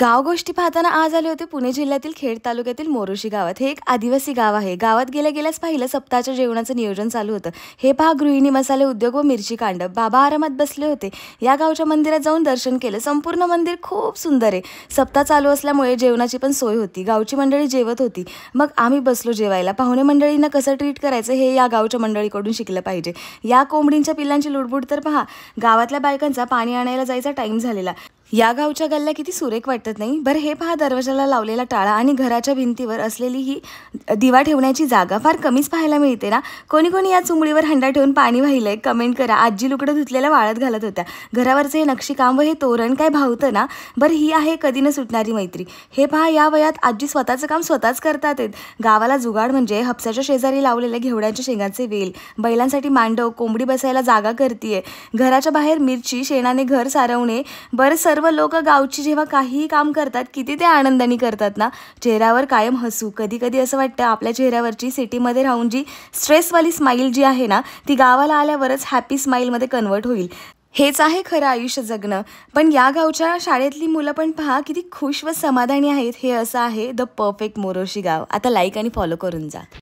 गाव गोष्टी पाहताना आज आले होते पुणे जिल्ह्यातील खेड तालुक्यातील मोरोशी गावात। हे एक आदिवासी गाव आहे। गावात गेल्याच पाहिलं सप्ताहाच्या जेवणाचं नियोजन चालू होतं। हे पहा, गृहिणी मसाले उद्योग व मिरची कांड। बाबा आरामात बसले होते। या गावच्या मंदिरात जाऊन दर्शन केलं। संपूर्ण मंदिर खूप सुंदर आहे। सप्ताह चालू असल्यामुळे जेवणाची पण सोय होती। गावची मंडळी जेवत होती। मग आम्ही बसलो जेवायला। पाहुणे मंडळींना कसं ट्रीट करायचं हे या गावच्या मंडळीकडून शिकलं पाहिजे। या कोंबडींच्या पिल्लांची लुडबुड तर पहा। गावातल्या बायकांचा पाणी आणायला जायचा टाइम झालेला। या गावच्या गल्ल्या किती सुरेख वाटतात नाही? बरं, हे पहा, दरवाजाला लावलेला टाळा आणि घराच्या भिंतीवर असलेली ही दिवा ठेवण्याची जागा फार कमीच पाहायला मिळते ना? कोणी कोणी या चुंबडीवर हंडा ठेवून पाणी वाहिलंय? कमेंट करा। आजी लुकडं धुतलेल्या वाळत घालत होत्या। घरावरचं हे नक्षीकाम व हे तोरण काय भावतं ना? बरं, ही आहे कधी न सुटणारी मैत्री। हे पहा, या वयात आजी स्वतःचं काम स्वतःच करतात। गावाला जुगाड म्हणजे हपसाच्या शेजारी लावलेले घेवड्यांच्या शेंगाचे वेल, बैलांसाठी मांडव, कोंबडी बसायला जागा करतीये, घराच्या बाहेर मिरची, शेणाने घर सारवणे। बरं, सर्व लोक गावची जेव्हा काहीही काम करतात किती ते आनंदाने करतात ना? चेहऱ्यावर कायम हसू। कधी कधी असं वाटतं आपल्या चेहऱ्यावरची सिटीमध्ये राहून जी स्ट्रेसवाली स्माईल जी आहे ना, ती गावाला आल्यावरच हॅपी स्माईलमध्ये कन्वर्ट होईल। हेच आहे खरं आयुष्य जगणं। पण या गावच्या शाळेतली मुलं पण पहा किती खुश व समाधानी आहेत। हे असं आहे द परफेक्ट मोरोशी गाव। आता लाईक आणि फॉलो करून जा।